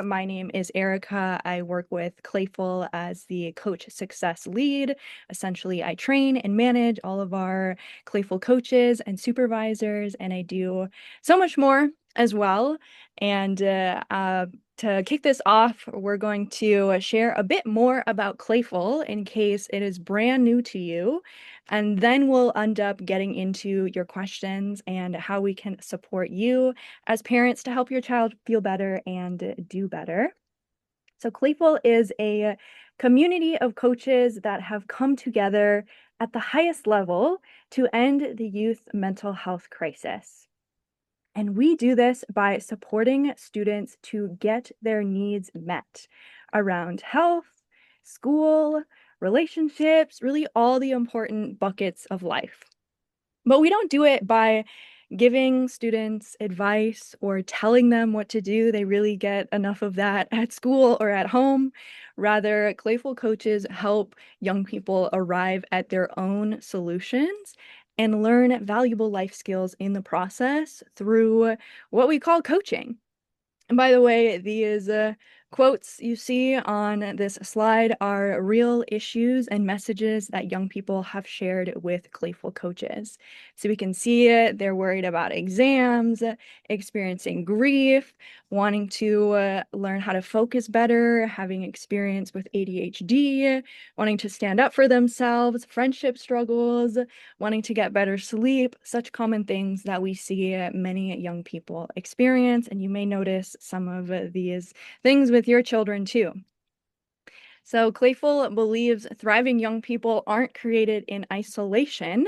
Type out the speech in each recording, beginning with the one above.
My name is Erica. I work with Clayful as the coach success lead. Essentially, I train and manage all of our Clayful coaches and supervisors, and I do so much more as well. And to kick this off, we're going to share a bit more about Clayful in case it is brand new to you. And then we'll end up getting into your questions and how we can support you as parents to help your child feel better and do better. So, Clayful is a community of coaches that have come together at the highest level to end the youth mental health crisis. And we do this by supporting students to get their needs met around health, school, relationships, really all the important buckets of life. But we don't do it by giving students advice or telling them what to do. They really get enough of that at school or at home. Rather, Clayful coaches help young people arrive at their own solutions and learn valuable life skills in the process through what we call coaching. And by the way, these quotes you see on this slide are real issues and messages that young people have shared with Clayful coaches. So we can see it, they're worried about exams, experiencing grief, wanting to learn how to focus better, having experience with ADHD, wanting to stand up for themselves, friendship struggles, wanting to get better sleep, such common things that we see many young people experience. And you may notice some of these things with your children too. So, Clayful believes thriving young people aren't created in isolation,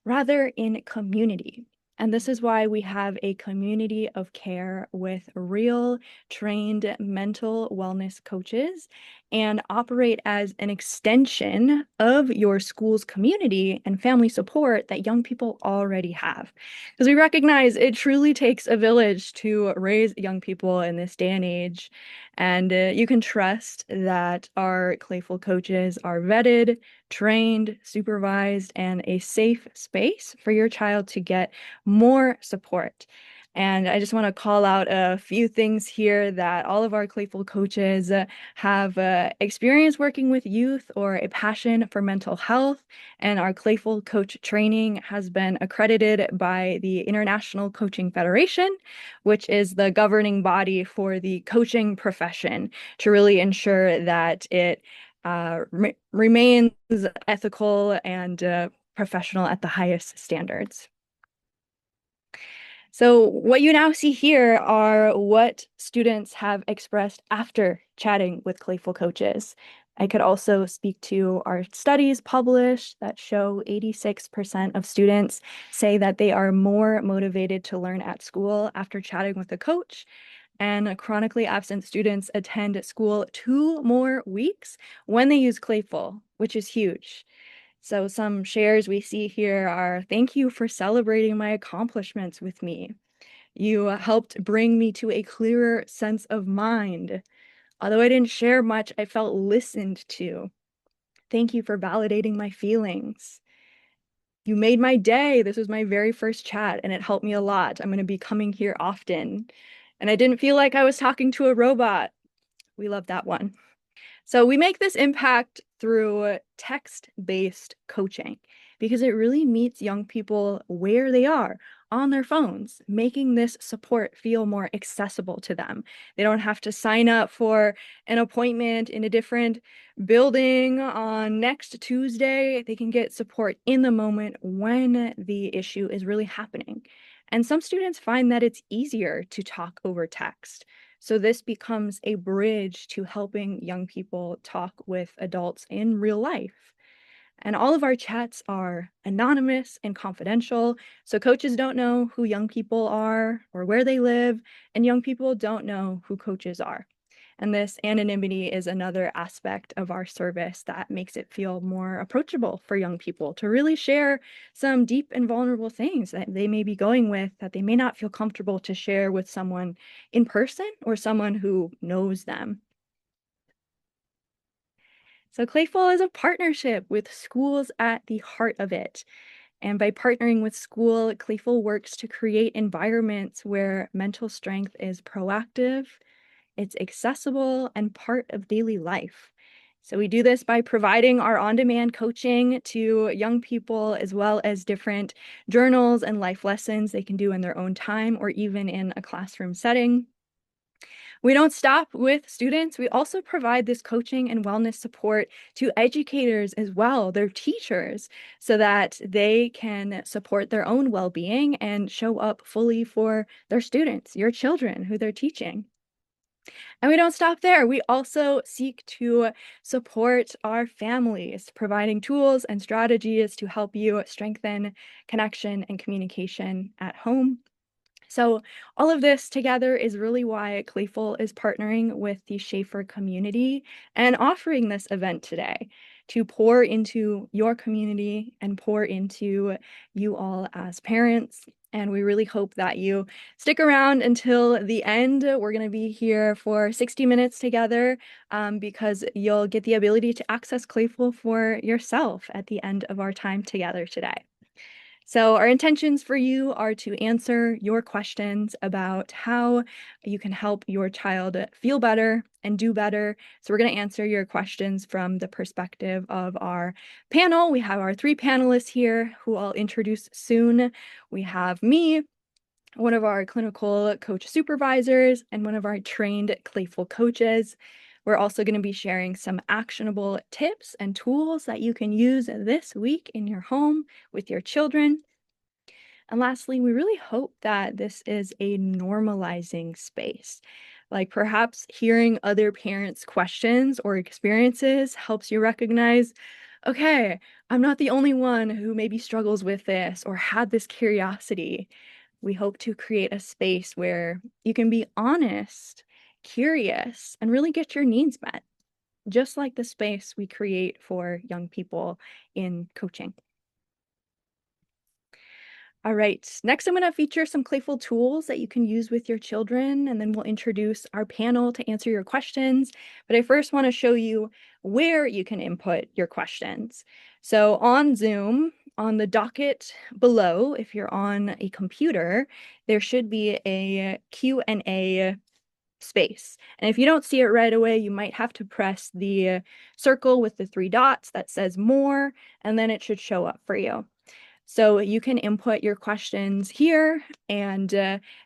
rather in community. And this is why we have a community of care with real trained mental wellness coaches and operate as an extension of your school's community and family support that young people already have. Because we recognize it truly takes a village to raise young people in this day and age. And you can trust that our Clayful coaches are vetted, trained, supervised, and a safe space for your child to get more support. And I just want to call out a few things here that all of our Clayful coaches have experience working with youth or a passion for mental health. And our Clayful coach training has been accredited by the International Coaching Federation, which is the governing body for the coaching profession, to really ensure that it remains ethical and professional at the highest standards. So what you now see here are what students have expressed after chatting with Clayful coaches. I could also speak to our studies published that show 86% of students say that they are more motivated to learn at school after chatting with a coach. And chronically absent students attend school 2 more weeks when they use Clayful, which is huge. So some shares we see here are, "Thank you for celebrating my accomplishments with me. You helped bring me to a clearer sense of mind. Although I didn't share much, I felt listened to. Thank you for validating my feelings. You made my day. This was my very first chat and it helped me a lot. I'm going to be coming here often. And I didn't feel like I was talking to a robot." We love that one. So we make this impact through text-based coaching because it really meets young people where they are on their phones, making this support feel more accessible to them. They don't have to sign up for an appointment in a different building on next Tuesday. They can get support in the moment when the issue is really happening. And some students find that it's easier to talk over text. So this becomes a bridge to helping young people talk with adults in real life. And all of our chats are anonymous and confidential, so coaches don't know who young people are or where they live, and young people don't know who coaches are. And this anonymity is another aspect of our service that makes it feel more approachable for young people to really share some deep and vulnerable things that they may be going with that they may not feel comfortable to share with someone in person or someone who knows them. So Clayful is a partnership with schools at the heart of it. And by partnering with school, Clayful works to create environments where mental strength is proactive, it's accessible, and part of daily life. So we do this by providing our on-demand coaching to young people, as well as different journals and life lessons they can do in their own time or even in a classroom setting. We don't stop with students. We also provide this coaching and wellness support to educators as well, their teachers, so that they can support their own well-being and show up fully for their students, your children who they're teaching. And we don't stop there. We also seek to support our families, providing tools and strategies to help you strengthen connection and communication at home. So, all of this together is really why Clayful is partnering with the Schaefer community and offering this event today to pour into your community and pour into you all as parents. And we really hope that you stick around until the end. We're going to be here for 60 minutes together because you'll get the ability to access Clayful for yourself at the end of our time together today. So, our intentions for you are to answer your questions about how you can help your child feel better and do better. So, we're going to answer your questions from the perspective of our panel. We have our three panelists here who I'll introduce soon. We have me, one of our clinical coach supervisors, and one of our trained Clayful coaches. We're also going to be sharing some actionable tips and tools that you can use this week in your home with your children. And lastly, we really hope that this is a normalizing space. Like perhaps hearing other parents' questions or experiences helps you recognize, okay, I'm not the only one who maybe struggles with this or had this curiosity. We hope to create a space where you can be honest, curious, and really get your needs met, just like the space we create for young people in coaching. All right, next I'm going to feature some Clayful tools that you can use with your children, and then we'll introduce our panel to answer your questions. But I first want to show you where you can input your questions. So on Zoom, on the docket below, if you're on a computer, there should be a Q&A space. And if you don't see it right away, you might have to press the circle with the three dots that says more, and then it should show up for you. So you can input your questions here and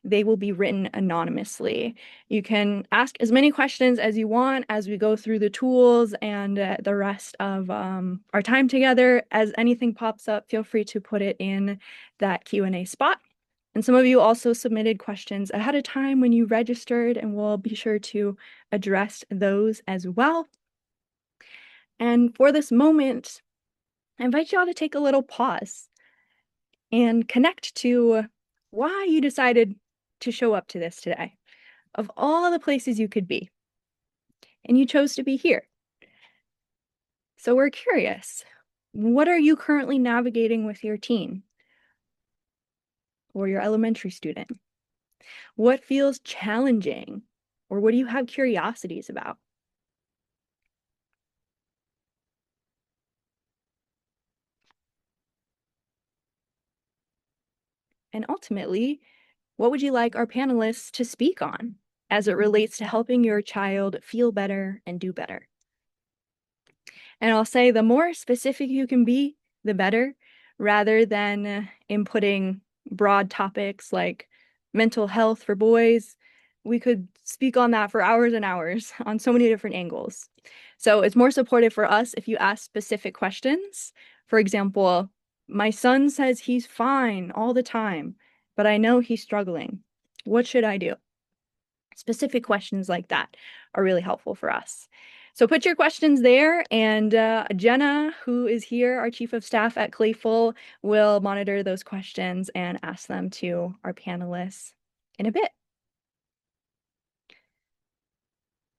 they will be written anonymously. You can ask as many questions as you want as we go through the tools and the rest of our time together. As anything pops up, feel free to put it in that Q&A spot. And some of you also submitted questions ahead of time when you registered, and we'll be sure to address those as well. And for this moment, I invite you all to take a little pause and connect to why you decided to show up to this today. Of all the places you could be, and you chose to be here. So we're curious, what are you currently navigating with your teen or your elementary student? What feels challenging, or what do you have curiosities about? And ultimately, what would you like our panelists to speak on as it relates to helping your child feel better and do better? And I'll say the more specific you can be, the better, rather than inputting broad topics like mental health for boys. We could speak on that for hours and hours on so many different angles. So it's more supportive for us if you ask specific questions. For example, my son says he's fine all the time, but I know he's struggling. What should I do? Specific questions like that are really helpful for us. So put your questions there, and Jenna, who is here, our Chief of Staff at Clayful, will monitor those questions and ask them to our panelists in a bit.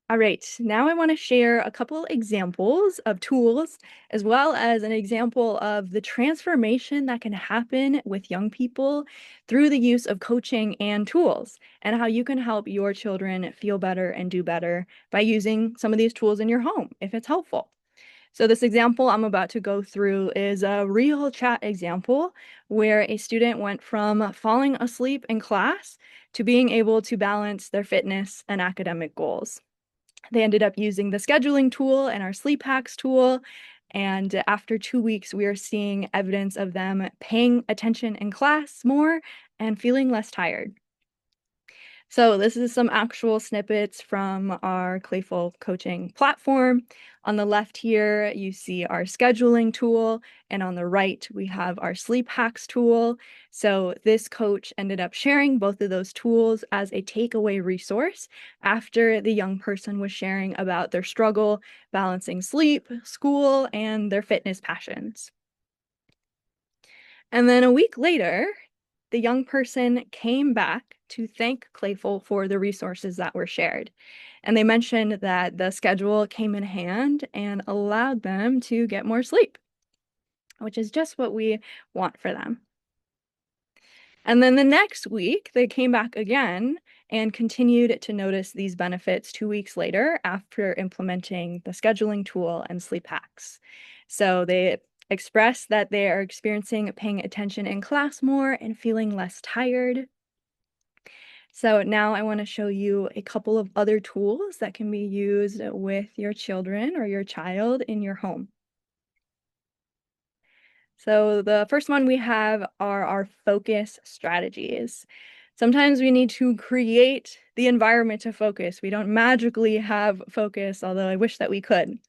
All right, now I want to share a couple examples of tools, as well as an example of the transformation that can happen with young people through the use of coaching and tools, and how you can help your children feel better and do better by using some of these tools in your home, if it's helpful. So this example I'm about to go through is a real chat example where a student went from falling asleep in class to being able to balance their fitness and academic goals. They ended up using the scheduling tool and our sleep hacks tool. And after 2 weeks, we are seeing evidence of them paying attention in class more and feeling less tired. So this is some actual snippets from our Clayful coaching platform. On the left here, you see our scheduling tool, and on the right, we have our sleep hacks tool. So this coach ended up sharing both of those tools as a takeaway resource after the young person was sharing about their struggle balancing sleep, school, and their fitness passions. And then a week later, the young person came back to thank Clayful for the resources that were shared. And they mentioned that the schedule came in hand and allowed them to get more sleep, which is just what we want for them. And then the next week, they came back again and continued to notice these benefits 2 weeks later after implementing the scheduling tool and sleep hacks. So they expressed that they are experiencing paying attention in class more and feeling less tired. So now I want to show you a couple of other tools that can be used with your children or your child in your home. So the first one we have are our focus strategies. Sometimes we need to create the environment to focus. We don't magically have focus, although I wish that we could.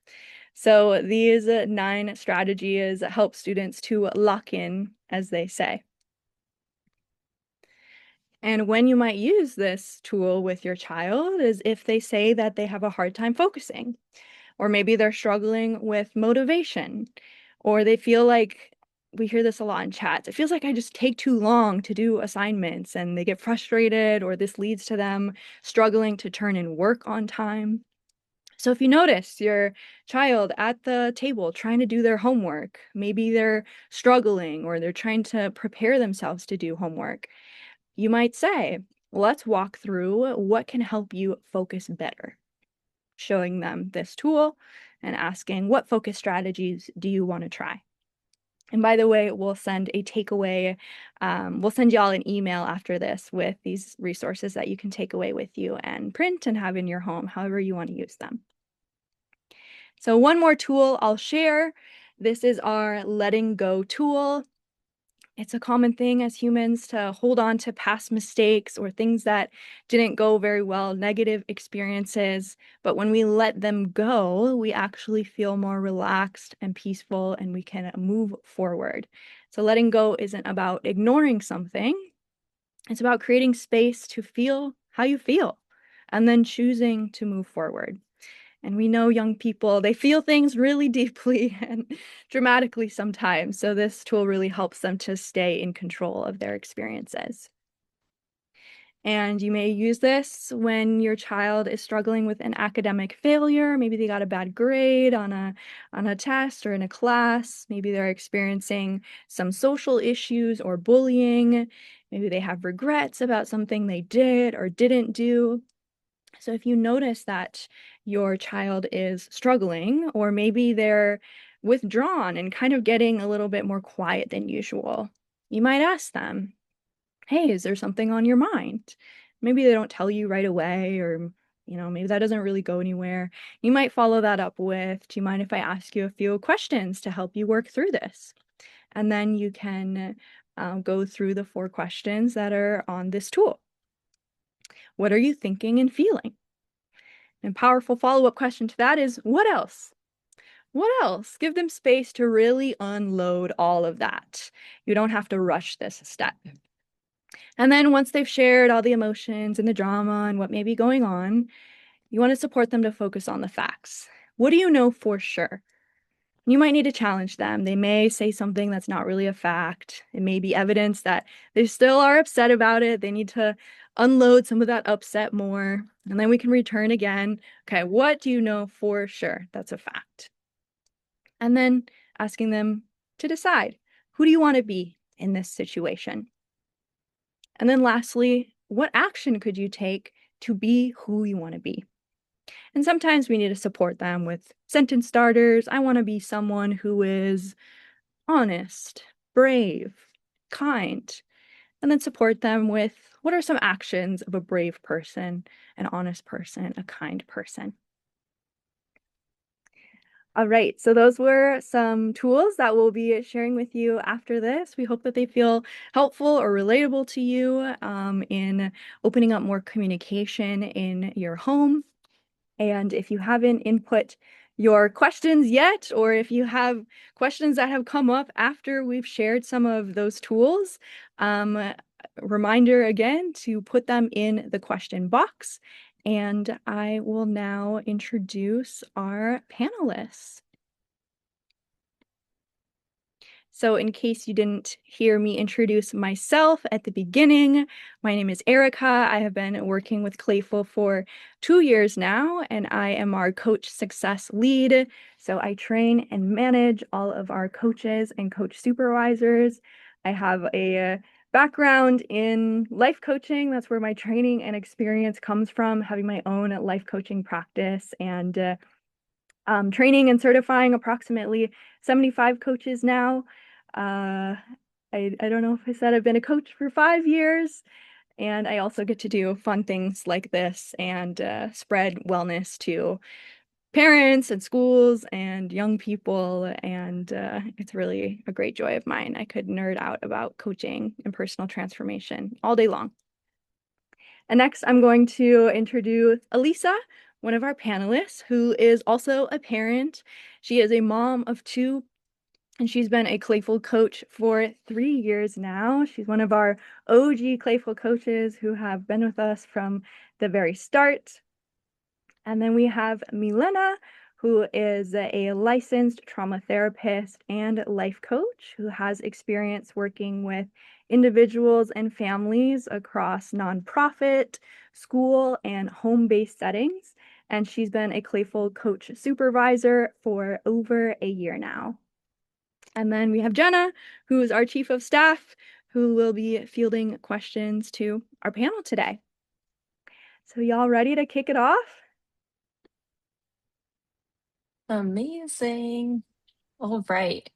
So these 9 strategies help students to lock in, as they say. And when you might use this tool with your child is if they say that they have a hard time focusing, or maybe they're struggling with motivation, or they feel like we hear this a lot in chats. It feels like I just take too long to do assignments and they get frustrated, or this leads to them struggling to turn in work on time. So if you notice your child at the table trying to do their homework, maybe they're struggling or they're trying to prepare themselves to do homework, you might say, let's walk through what can help you focus better, showing them this tool and asking what focus strategies do you want to try. And by the way, we'll send a takeaway. We'll send y'all an email after this with these resources that you can take away with you and print and have in your home, however you want to use them. So one more tool I'll share. This is our letting go tool. It's a common thing as humans to hold on to past mistakes or things that didn't go very well, negative experiences. But when we let them go, we actually feel more relaxed and peaceful and we can move forward. So letting go isn't about ignoring something, it's about creating space to feel how you feel and then choosing to move forward. And we know young people, they feel things really deeply and dramatically sometimes. So this tool really helps them to stay in control of their experiences. And you may use this when your child is struggling with an academic failure. Maybe they got a bad grade on a test or in a class. Maybe they're experiencing some social issues or bullying. Maybe they have regrets about something they did or didn't do. So if you notice that your child is struggling, or maybe they're withdrawn and kind of getting a little bit more quiet than usual, you might ask them, hey, is there something on your mind? Maybe they don't tell you right away, or maybe that doesn't really go anywhere. You might follow that up with, do you mind if I ask you a few questions to help you work through this? And then you can go through the 4 questions that are on this tool. What are you thinking and feeling? And powerful follow-up question to that is, what else? What else? Give them space to really unload all of that. You don't have to rush this step. And then once they've shared all the emotions and the drama and what may be going on, you want to support them to focus on the facts. What do you know for sure? You might need to challenge them. They may say something that's not really a fact. It may be evidence that they still are upset about it. They need to unload some of that upset more. And then we can return again. Okay, what do you know for sure that's a fact? And then asking them to decide, who do you want to be in this situation? And then lastly, what action could you take to be who you want to be? And sometimes we need to support them with sentence starters. I want to be someone who is honest, brave, kind, and then support them with what are some actions of a brave person, an honest person, a kind person. All right, so those were some tools that we'll be sharing with you after this. We hope that they feel helpful or relatable to you in opening up more communication in your home. And if you haven't input your questions yet, or if you have questions that have come up after we've shared some of those tools, reminder again to put them in the question box. And I will now introduce our panelists. So in case you didn't hear me introduce myself at the beginning, my name is Erica. I have been working with Clayful for 2 years now, and I am our coach success lead. So I train and manage all of our coaches and coach supervisors. I have a background in life coaching. That's where my training and experience comes from, having my own life coaching practice and training and certifying approximately 75 coaches now. I don't know if I said I've been a coach for 5 years, and I also get to do fun things like this and spread wellness to parents and schools and young people, and it's really a great joy of mine. I could nerd out about coaching and personal transformation all day long. And next, I'm going to introduce Elisa, one of our panelists, who is also a parent. She is a mom of two, and she's been a Clayful coach for 3 years now. She's one of our OG Clayful coaches who have been with us from the very start. And then we have Milena, who is a licensed trauma therapist and life coach who has experience working with individuals and families across nonprofit, school, and home-based settings. And she's been a Clayful coach supervisor for over a year now. And then we have Jenna, who is our chief of staff, who will be fielding questions to our panel today. So y'all ready to kick it off? Amazing. All right.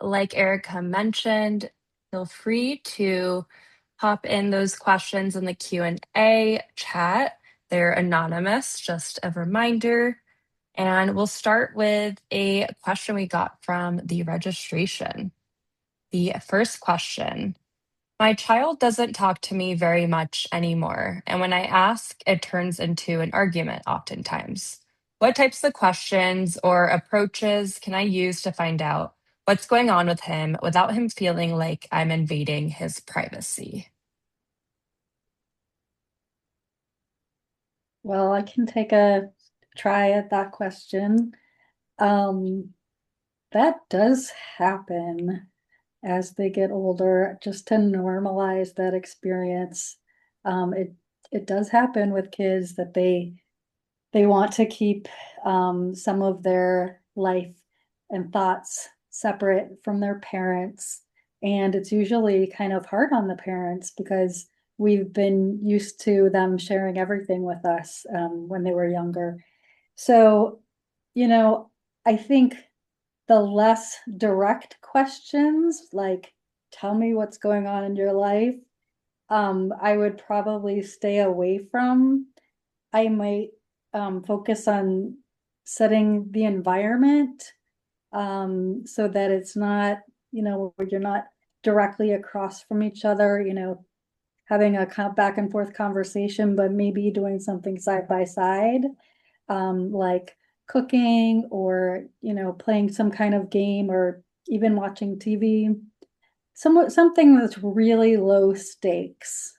Like Erica mentioned, feel free to pop in those questions in the Q&A chat. They're anonymous, just a reminder. And we'll start with a question we got from the registration. The first question: my child doesn't talk to me very much anymore, and when I ask, it turns into an argument oftentimes. What types of questions or approaches can I use to find out what's going on with him without him feeling like I'm invading his privacy? Well, I can take a try at that question. Um, that does happen as they get older, just to normalize that experience. It does happen with kids that they want to keep some of their life and thoughts separate from their parents. And it's usually kind of hard on the parents because we've been used to them sharing everything with us when they were younger. So, you know, I think the less direct questions, like, tell me what's going on in your life, I would probably stay away from. I might focus on setting the environment so that it's not, where you're not directly across from each other, having a back and forth conversation, but maybe doing something side by side, like cooking or, playing some kind of game or even watching TV. Something that's really low stakes.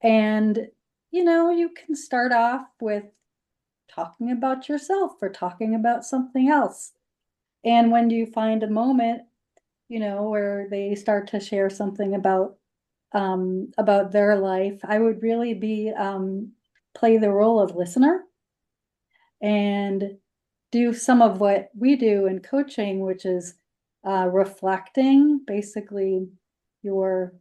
And, you can start off with talking about yourself or talking about something else. And when you find a moment, where they start to share something about their life, I would really be play the role of listener and do some of what we do in coaching, which is reflecting. Basically, you're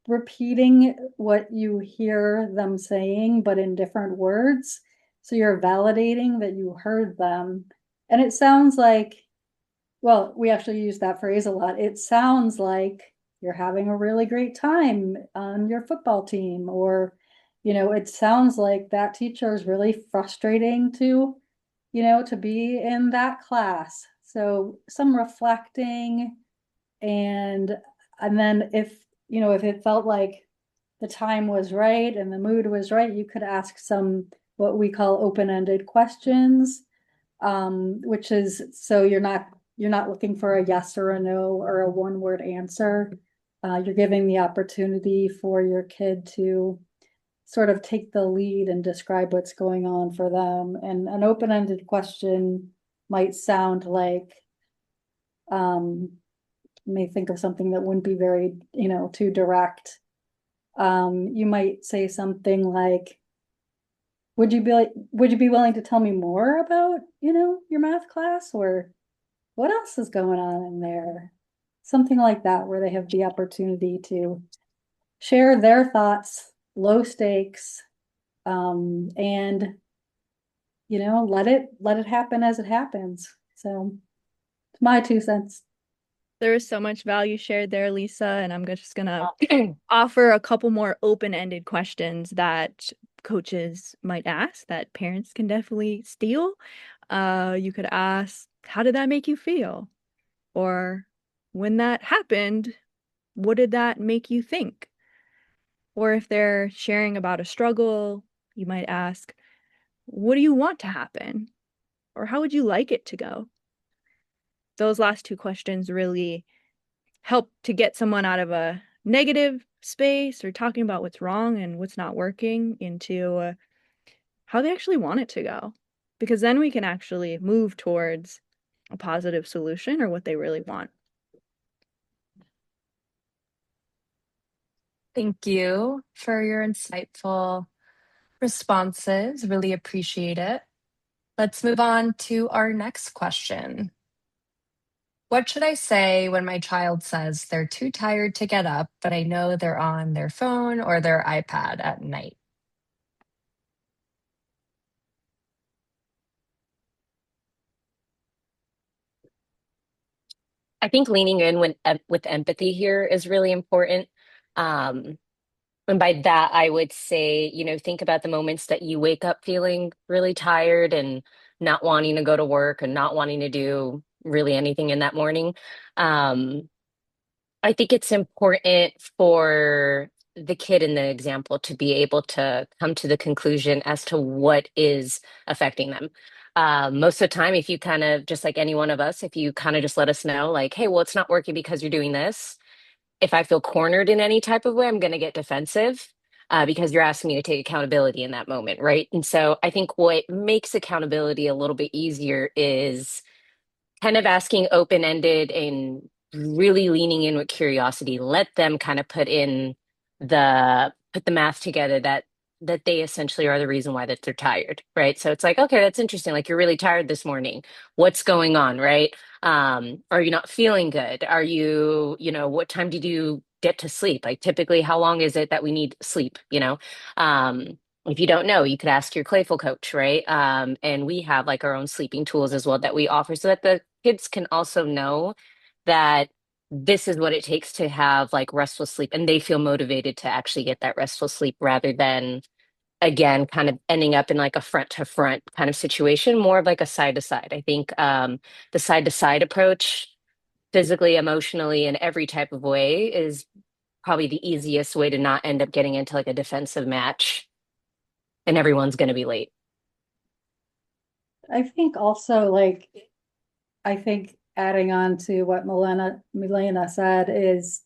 repeating what you hear them saying, but in different words. So you're validating that you heard them. And it sounds like, well, we actually use that phrase a lot. It sounds like you're having a really great time on your football team, or, it sounds like that teacher is really frustrating to be in that class. So some reflecting and then if it felt like the time was right and the mood was right, you could ask some what we call open-ended questions, which is so you're not looking for a yes or a no or a one-word answer. You're giving the opportunity for your kid to sort of take the lead and describe what's going on for them. And an open-ended question might sound like, um, may think of something that wouldn't be very, too direct. You might say something like, would you be willing to tell me more about, your math class, or what else is going on in there? Something like that, where they have the opportunity to share their thoughts, low stakes, and let it happen as it happens. So it's my 2 cents. There is so much value shared there, Lisa, and I'm just gonna offer a couple more open-ended questions that coaches might ask that parents can definitely steal. You could ask, how did that make you feel? Or when that happened, what did that make you think? Or if they're sharing about a struggle, you might ask, what do you want to happen? Or how would you like it to go? Those last two questions really help to get someone out of a negative space or talking about what's wrong and what's not working into how they actually want it to go. Because then we can actually move towards a positive solution or what they really want. Thank you for your insightful responses. Really appreciate it. Let's move on to our next question. What should I say when my child says they're too tired to get up, but I know they're on their phone or their iPad at night? I think leaning in with empathy here is really important. Um, and by that, I would say, think about the moments that you wake up feeling really tired and not wanting to go to work and not wanting to do really anything in that morning. Um, I think it's important for the kid in the example to be able to come to the conclusion as to what is affecting them. Most of the time, if you kind of, just like any one of us, if you kind of just let us know, like, hey, well, it's not working because you're doing this. If I feel cornered in any type of way, I'm going to get defensive because you're asking me to take accountability in that moment, right? And so I think what makes accountability a little bit easier is kind of asking open-ended and really leaning in with curiosity. Let them kind of put the math together that they essentially are the reason why that they're tired, right? So it's like, okay, that's interesting. Like you're really tired this morning. What's going on, right? Are you not feeling good? Are you, what time did you get to sleep? Like typically, how long is it that we need sleep, if you don't know, you could ask your Clayful coach, right? And we have like our own sleeping tools as well that we offer so that the kids can also know that this is what it takes to have like restful sleep and they feel motivated to actually get that restful sleep rather than, again, kind of ending up in like a front to front kind of situation, more of like a side to side. I think the side to side approach, physically, emotionally, in every type of way, is probably the easiest way to not end up getting into like a defensive match and everyone's going to be late. I think also, like, I think adding on to what Milena said is,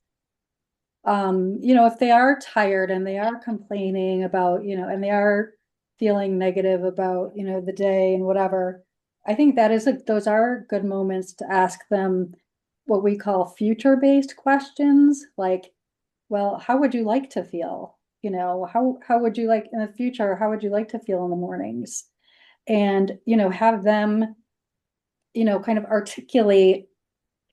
if they are tired and they are complaining about, and they are feeling negative about, the day and whatever, I think those are good moments to ask them what we call future-based questions, like, well, how would you like to feel? How would you like in the future, how would you like to feel in the mornings? And, have them, kind of articulate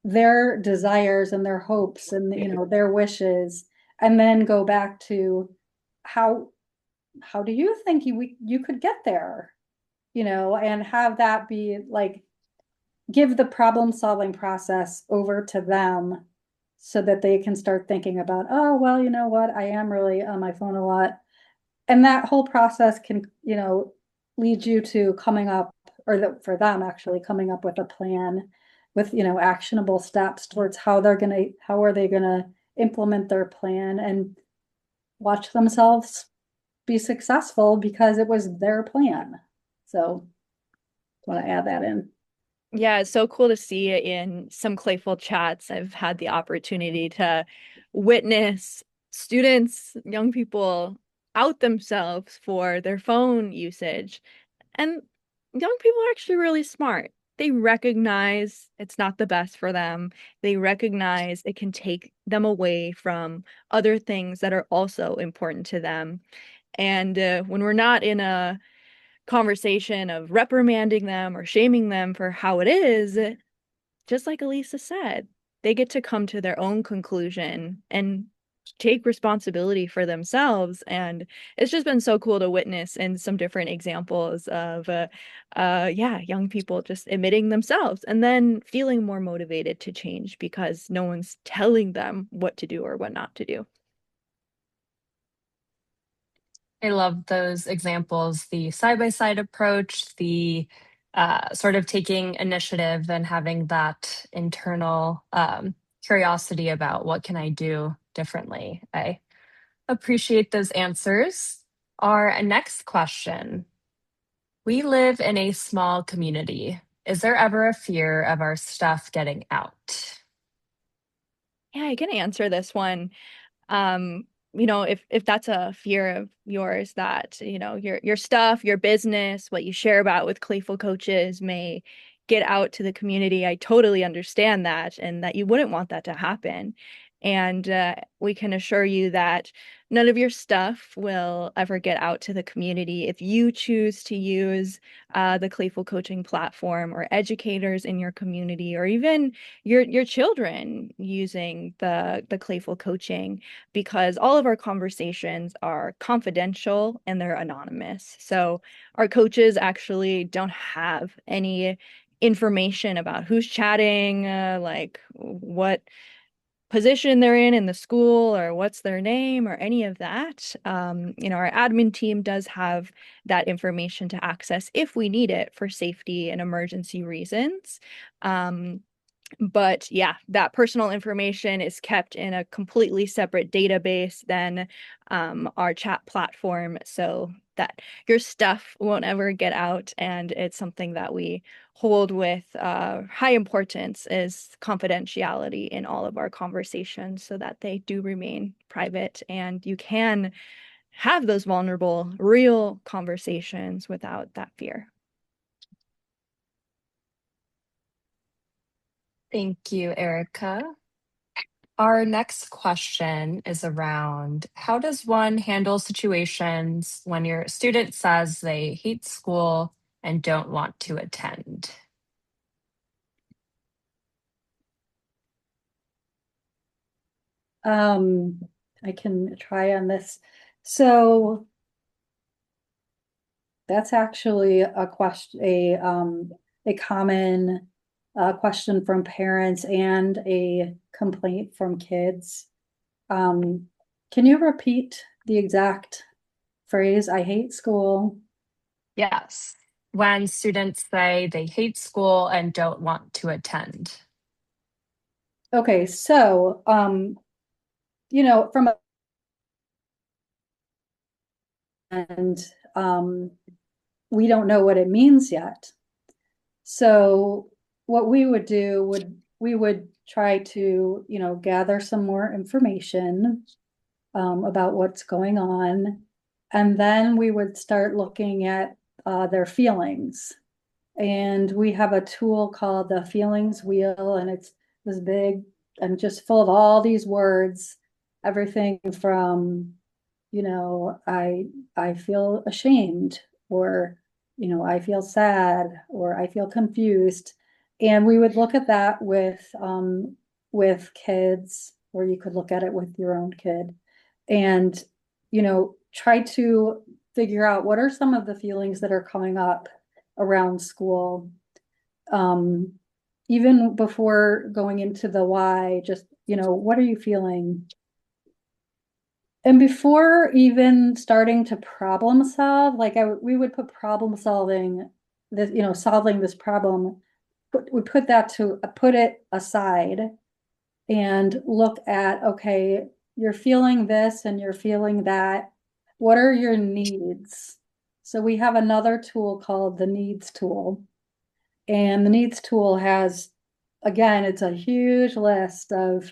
their desires and their hopes and their wishes, and then go back to how how do you think you could get there? and have that be like, give the problem solving process over to them so that they can start thinking about, oh, well, you know what, I am really on my phone a lot. And that whole process can, lead you to coming up, or for them actually coming up with a plan with, actionable steps towards how are they gonna implement their plan and watch themselves be successful because it was their plan. So want to add that in. Yeah, it's so cool to see in some Clayful chats. I've had the opportunity to witness students, young people out themselves for their phone usage. And young people are actually really smart. They recognize it's not the best for them. They recognize it can take them away from other things that are also important to them. And when we're not in a conversation of reprimanding them or shaming them for how it is, just like Elisa said, they get to come to their own conclusion and take responsibility for themselves. And it's just been so cool to witness in some different examples of, yeah, young people just admitting themselves and then feeling more motivated to change because no one's telling them what to do or what not to do. I love those examples, the side-by-side approach, the sort of taking initiative and having that internal curiosity about what can I do differently. I appreciate those answers. Our next question. We live in a small community. Is there ever a fear of our stuff getting out? Yeah, I can answer this one. um if that's a fear of yours that your stuff, your business, what you share about with Clayful coaches may get out to the community, I totally understand that and that you wouldn't want that to happen. And we can assure you that none of your stuff will ever get out to the community if you choose to use the Clayful coaching platform, or educators in your community, or even your children using the Clayful coaching, because all of our conversations are confidential and they're anonymous. So our coaches actually don't have any information about who's chatting, like what position they're in the school, or what's their name, or any of that. Our admin team does have that information to access if we need it for safety and emergency reasons. But yeah, that personal information is kept in a completely separate database than our chat platform, so that your stuff won't ever get out. And it's something that we hold with high importance, is confidentiality in all of our conversations so that they do remain private and you can have those vulnerable, real conversations without that fear. Thank you, Erica. Our next question is around how does one handle situations when your student says they hate school and don't want to attend? I can try on this. So that's actually a common question from parents and a complaint from kids. Um, can you repeat the exact phrase? I hate school. Yes. When students say they hate school and don't want to attend. Okay, so from and um, we don't know what it means yet. So what we would do we would try to, gather some more information about what's going on. And then we would start looking at their feelings. And we have a tool called the feelings wheel, and it's this big and just full of all these words, everything from, I feel ashamed, or, I feel sad, or I feel confused. And we would look at that with kids, or you could look at it with your own kid, and, try to figure out what are some of the feelings that are coming up around school. Um, Even before going into the why, just, what are you feeling? And before even starting to problem solve, like we would put problem solving, this, solving this problem, we put it aside and look at, okay, you're feeling this and you're feeling that. What are your needs? So we have another tool called the needs tool. And the needs tool has, again, it's a huge list of,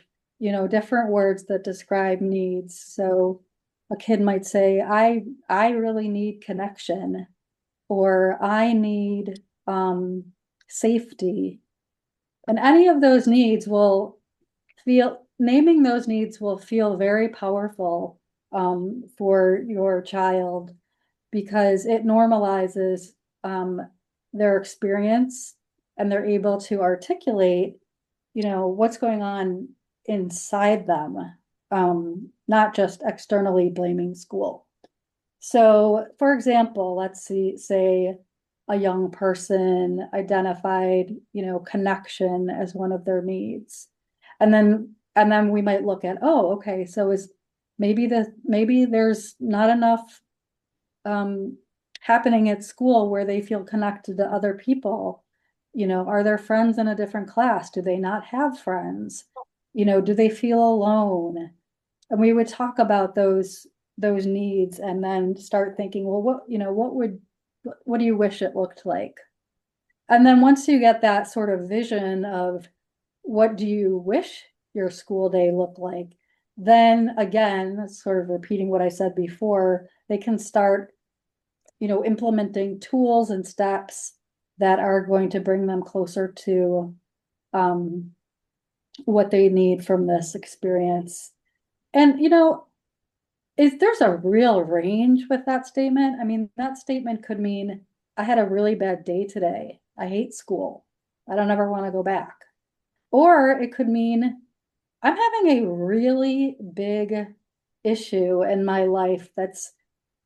different words that describe needs. So a kid might say, I really need connection, or I need safety. And any of those needs naming those needs will feel very powerful for your child because it normalizes their experience and they're able to articulate, what's going on inside them, not just externally blaming school. So, for example, say a young person identified, connection as one of their needs. And then we might look at, oh, okay, so maybe there's not enough um happening at school where they feel connected to other people. Are there friends in a different class? Do they not have friends? Do they feel alone? And we would talk about those needs and then start thinking, well, what do you wish it looked like? And then once you get that sort of vision of what do you wish your school day looked like, then again, sort of repeating what I said before, they can start, implementing tools and steps that are going to bring them closer to um, what they need from this experience. And, there's a real range with that statement. I mean, that statement could mean I had a really bad day today. I hate school. I don't ever want to go back. Or it could mean I'm having a really big issue in my life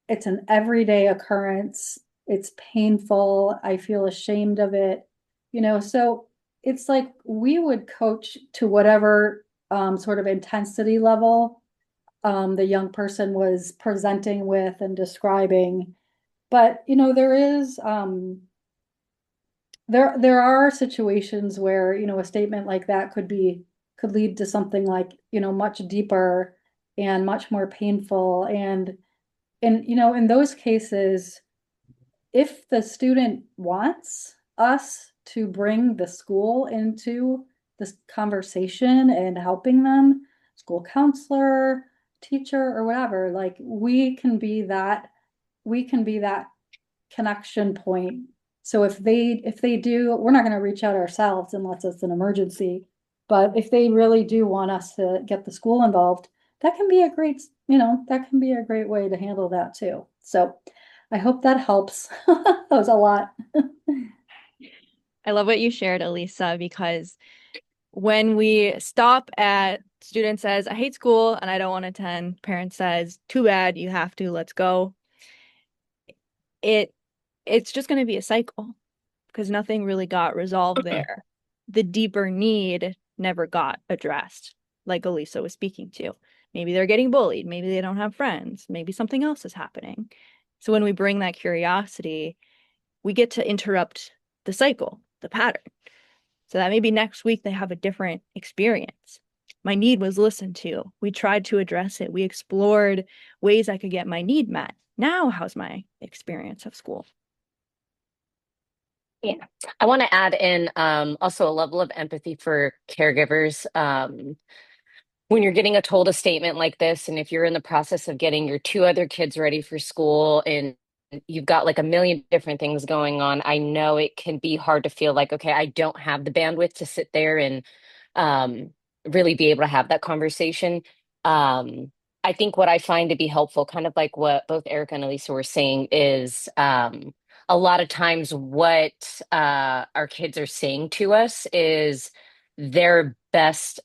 it's an everyday occurrence. It's painful. I feel ashamed of it. So it's like we would coach to whatever sort of intensity level the young person was presenting with and describing. But there are situations where a statement like that could lead to something like much deeper and much more painful. And in those cases, if the student wants us to bring the school into this conversation and helping them, school counselor, teacher, or whatever, like we can be that connection point. So if they do, we're not going to reach out ourselves unless it's an emergency. But if they really do want us to get the school involved, that can be a great way to handle that too. So I hope that helps. That was a lot. I love what you shared, Elisa, because when we stop at student says, I hate school and I don't want to attend, parent says, too bad, you have to, let's go. It's just going to be a cycle because nothing really got resolved there. The deeper need never got addressed, like Elisa was speaking to. Maybe they're getting bullied, maybe they don't have friends, maybe something else is happening. So when we bring that curiosity, we get to interrupt the cycle, the pattern. So that maybe next week they have a different experience. My need was listened to. We tried to address it. We explored ways I could get my need met. Now, how's my experience of school? Yeah. I want to add in also a level of empathy for caregivers. When you're getting told a statement like this, and if you're in the process of getting your two other kids ready for school and you've got like a million different things going on, I know it can be hard to feel like, okay, I don't have the bandwidth to sit there and um, really be able to have that conversation. Um, I think what I find to be helpful, kind of like what both Erica and Elisa were saying, is a lot of times what our kids are saying to us is their best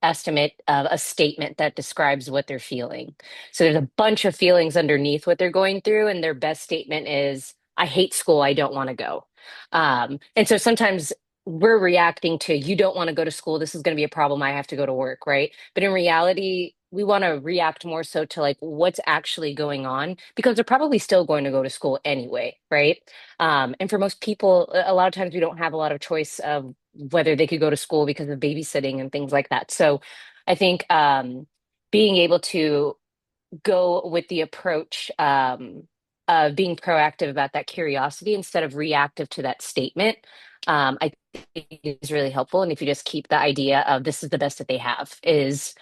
estimate of a statement that describes what they're feeling. So there's a bunch of feelings underneath what they're going through, and their best statement is, I hate school, I don't want to go. And so sometimes we're reacting to, you don't want to go to school. This is going to be a problem. I have to go to work, right? But in reality, we want to react more so to like what's actually going on because they're probably still going to go to school anyway, right? And for most people, a lot of times we don't have a lot of choice of whether they could go to school because of babysitting and things like that. So I think being able to go with the approach of being proactive about that curiosity instead of reactive to that statement, I think is really helpful. And if you just keep the idea of this is the best that they have, is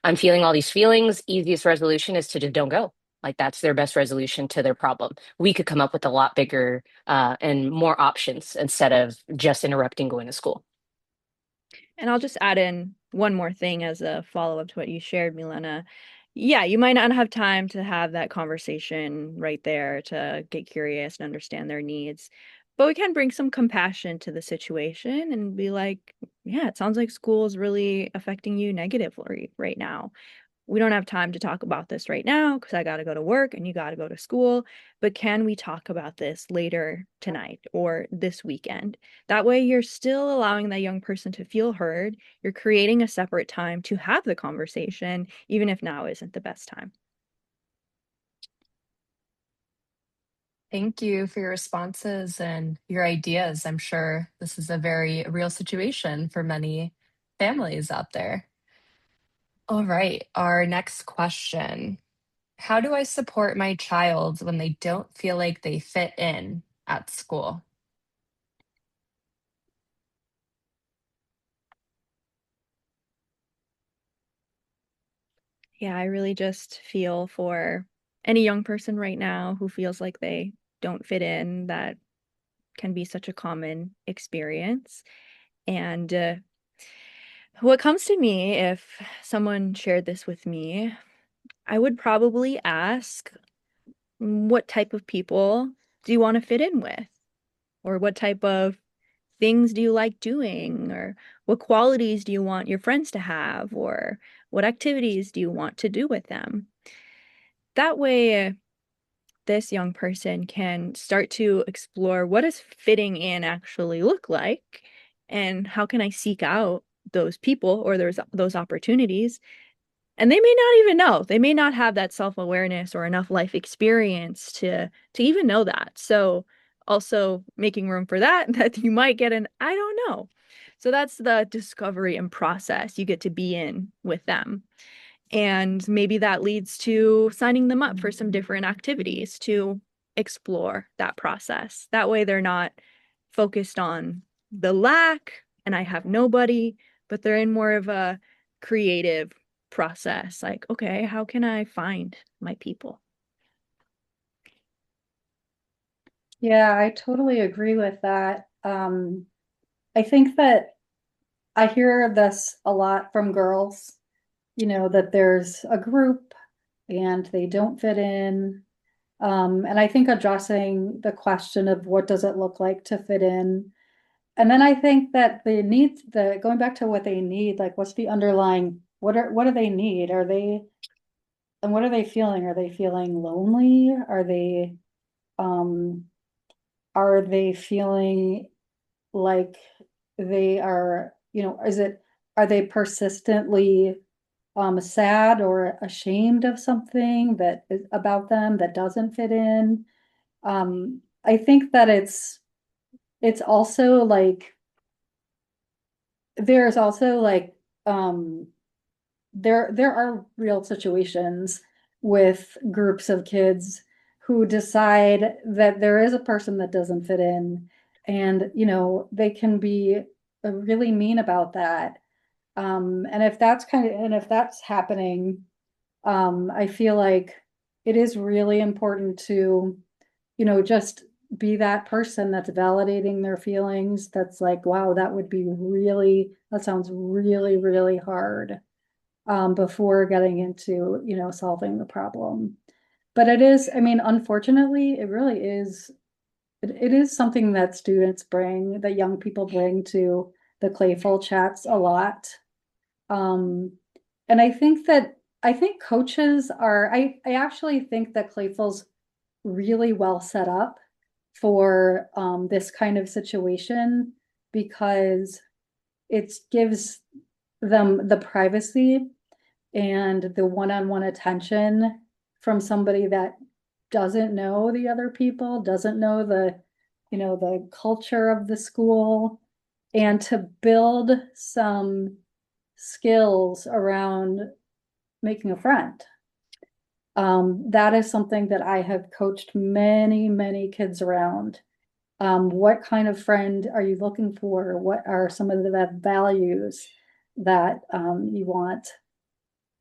I'm feeling all these feelings, easiest resolution is to just don't go. Like that's their best resolution to their problem. We could come up with a lot bigger and more options instead of just interrupting going to school. And I'll just add in one more thing as a follow-up to what you shared, Milena. Yeah, you might not have time to have that conversation right there to get curious and understand their needs, but we can bring some compassion to the situation and be like, yeah, it sounds like school is really affecting you negatively right now. We don't have time to talk about this right now because I got to go to work and you got to go to school. But can we talk about this later tonight or this weekend? That way, you're still allowing that young person to feel heard. You're creating a separate time to have the conversation, even if now isn't the best time. Thank you for your responses and your ideas. I'm sure this is a very real situation for many families out there. All right, our next question. How do I support my child when they don't feel like they fit in at school? Yeah, I really just feel for any young person right now who feels like they don't fit in. That can be such a common experience. And what comes to me if someone shared this with me, I would probably ask, what type of people do you want to fit in with? Or what type of things do you like doing? Or what qualities do you want your friends to have? Or what activities do you want to do with them? That way, this young person can start to explore, what does fitting in actually look like? And how can I seek out those people or those opportunities? And they may not even know. They may not have that self-awareness or enough life experience to even know that. So also making room for that, that you might get an I don't know. So that's the discovery and process you get to be in with them. And maybe that leads to signing them up for some different activities to explore that process. That way they're not focused on the lack and I have nobody, but they're in more of a creative process. Like, okay, how can I find my people? Yeah, I totally agree with that. I think that I hear this a lot from girls, that there's a group and they don't fit in. And I think addressing the question of what does it look like to fit in. And then I think that they need going back to what they need, like what's the underlying, what do they need? And what are they feeling? Are they feeling lonely? Um, are they feeling like they are, are they persistently sad or ashamed of something that is about them that doesn't fit in? I think that it's also like there's also like there are real situations with groups of kids who decide that there is a person that doesn't fit in, and they can be really mean about that. And if that's happening, I feel like it is really important to, just be that person that's validating their feelings. That's like, wow, that sounds really, really hard, before getting into, solving the problem. But it is, I mean, unfortunately, it really is, it is something that that young people bring to the Clayful chats a lot. Um, and I think coaches are, I actually think that Clayful's really well set up for this kind of situation because it gives them the privacy and the one-on-one attention from somebody that doesn't know the other people, doesn't know the culture of the school, and to build some skills around making a friend. That is something that I have coached many, many kids around. What kind of friend are you looking for? What are some of the values that you want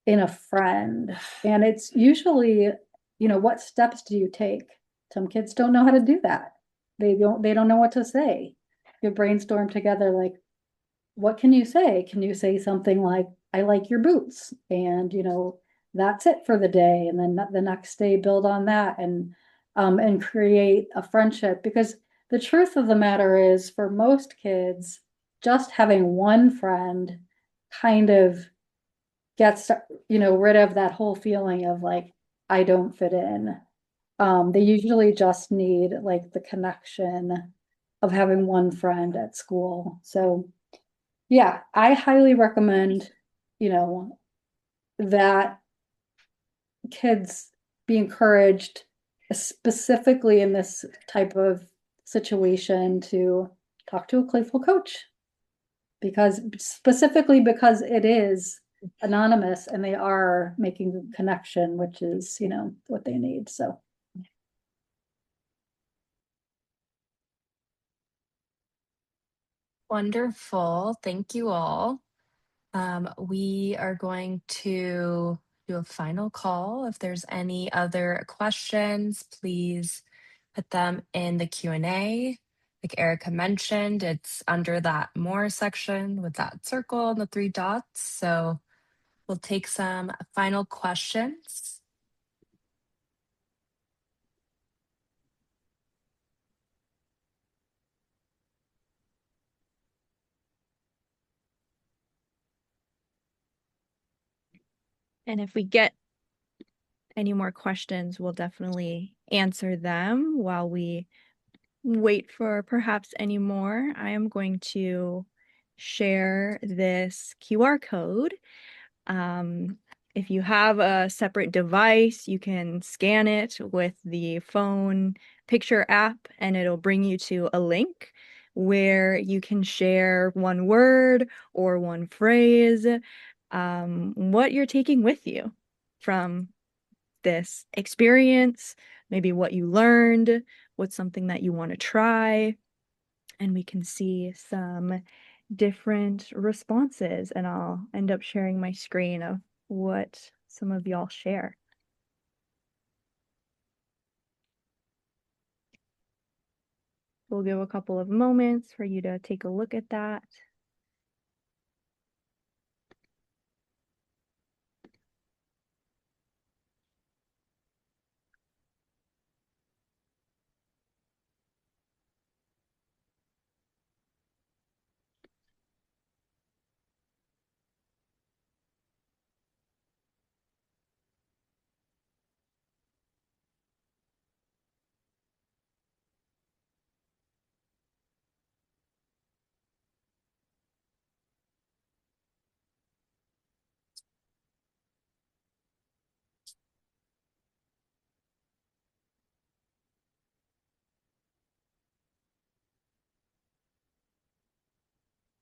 in a friend? And it's usually, what steps do you take? Some kids don't know how to do that. They don't know what to say. You brainstorm together, like, what can you say? Can you say something like, I like your boots? And, that's it for the day. And then the next day build on that and create a friendship. Because the truth of the matter is, for most kids, just having one friend kind of gets, rid of that whole feeling of like, I don't fit in. They usually just need like the connection of having one friend at school. So yeah, I highly recommend, that kids be encouraged, specifically in this type of situation, to talk to a Clayful coach. Specifically because it is anonymous and they are making a connection, which is, what they need. So. Wonderful. Thank you all. We are going to do a final call. If there's any other questions, please put them in the Q&A. Like Erica mentioned, it's under that more section with that circle and the three dots. So we'll take some final questions. And if we get any more questions, we'll definitely answer them while we wait for perhaps any more. I am going to share this QR code. If you have a separate device, you can scan it with the phone picture app, and it'll bring you to a link where you can share one word or one phrase, what you're taking with you from this experience, maybe what you learned, what's something that you want to try, and we can see some different responses, and I'll end up sharing my screen of what some of y'all share. We'll give a couple of moments for you to take a look at that.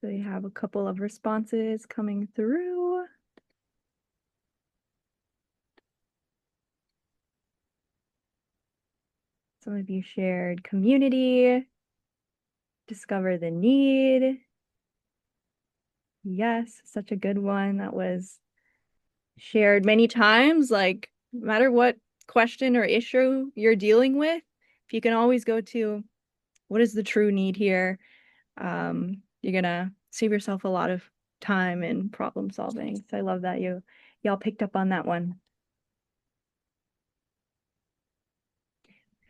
So you have a couple of responses coming through. Some of you shared community, discover the need. Yes, such a good one. That was shared many times. Like, no matter what question or issue you're dealing with, if you can always go to what is the true need here, you're gonna save yourself a lot of time and problem solving. So I love that y'all picked up on that one.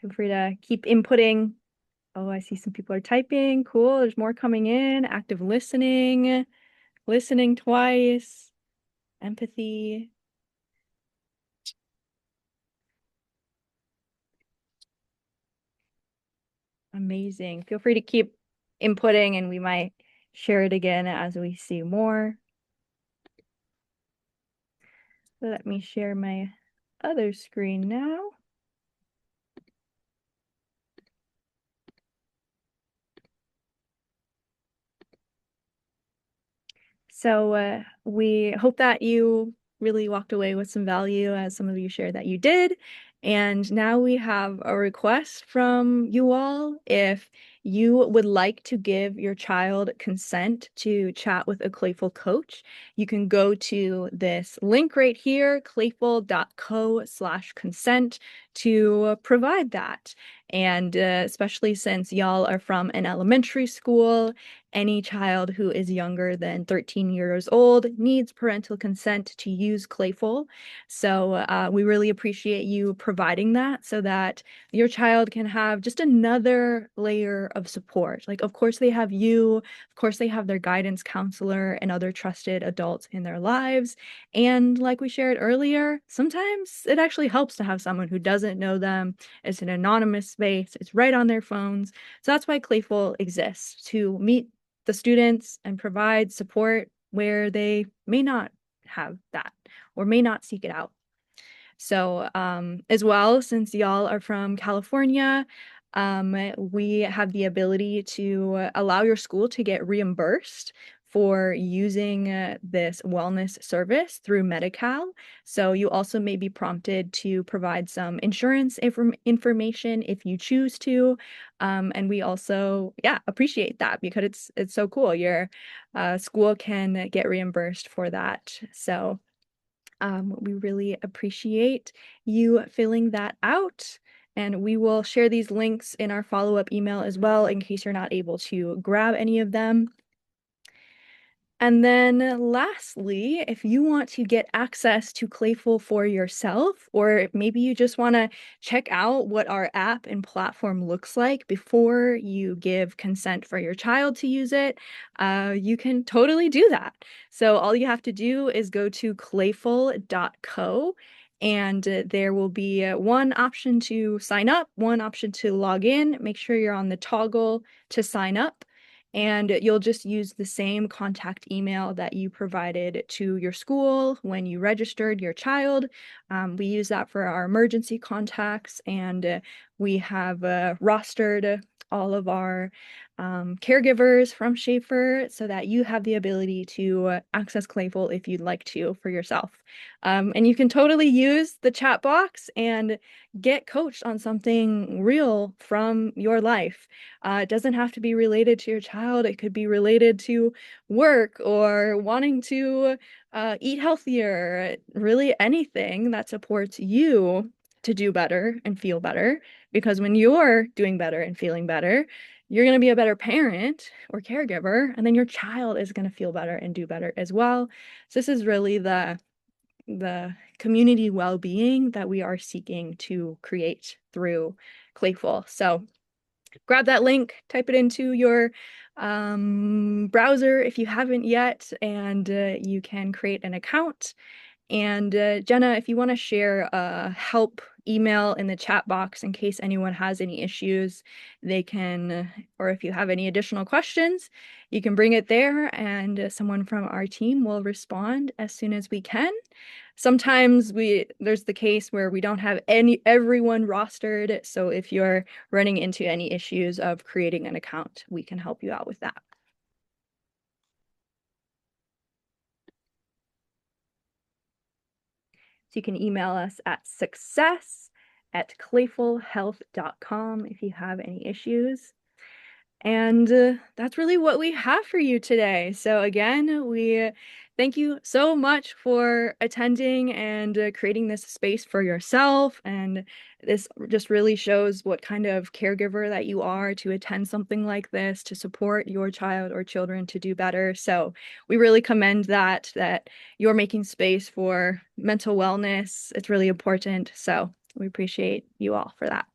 Feel free to keep inputting. Oh, I see some people are typing. Cool. There's more coming in. Active listening, listening twice, empathy. Amazing. Feel free to keep inputting and we might share it again as we see more. So let me share my other screen now. So we hope that you really walked away with some value, as some of you shared that you did. And now we have a request from you all. If you would like to give your child consent to chat with a Clayful coach, you can go to this link right here, clayful.co/consent, to provide that. And especially since y'all are from an elementary school, any child who is younger than 13 years old needs parental consent to use Clayful. So we really appreciate you providing that so that your child can have just another layer of support. Like, of course, they have you, of course, they have their guidance counselor and other trusted adults in their lives. And like we shared earlier, sometimes it actually helps to have someone who doesn't know them. It's an anonymous space, it's right on their phones. So that's why Clayful exists, to meet the students and provide support where they may not have that or may not seek it out. So, as well, since y'all are from California, we have the ability to allow your school to get reimbursed for using this wellness service through Medi-Cal. So you also may be prompted to provide some insurance information if you choose to. And we also, yeah, appreciate that because it's so cool. Your school can get reimbursed for that. So we really appreciate you filling that out. And we will share these links in our follow-up email as well in case you're not able to grab any of them. And then lastly, if you want to get access to Clayful for yourself, or maybe you just want to check out what our app and platform looks like before you give consent for your child to use it, you can totally do that. So all you have to do is go to clayful.co. And there will be one option to sign up, one option to log in. Make sure you're on the toggle to sign up. And you'll just use the same contact email that you provided to your school when you registered your child. We use that for our emergency contacts, and we have rostered all of our caregivers from Schaefer so that you have the ability to access Clayful if you'd like to for yourself. And you can totally use the chat box and get coached on something real from your life. It doesn't have to be related to your child. It could be related to work or wanting to eat healthier, really anything that supports you to do better and feel better. Because when you're doing better and feeling better, you're going to be a better parent or caregiver, and then your child is going to feel better and do better as well. So this is really the community well-being that we are seeking to create through Clayful. So grab that link, type it into your browser if you haven't yet, and you can create an account. And Jenna, if you want to share a help email in the chat box in case anyone has any issues, they can, or if you have any additional questions, you can bring it there and someone from our team will respond as soon as we can. Sometimes there's the case where we don't have everyone rostered, so if you're running into any issues of creating an account, we can help you out with that. So you can email us at success@clayfulhealth.com if you have any issues. And that's really what we have for you today. So again, we thank you so much for attending and creating this space for yourself. And this just really shows what kind of caregiver that you are to attend something like this, to support your child or children to do better. So we really commend that you're making space for mental wellness. It's really important. So we appreciate you all for that.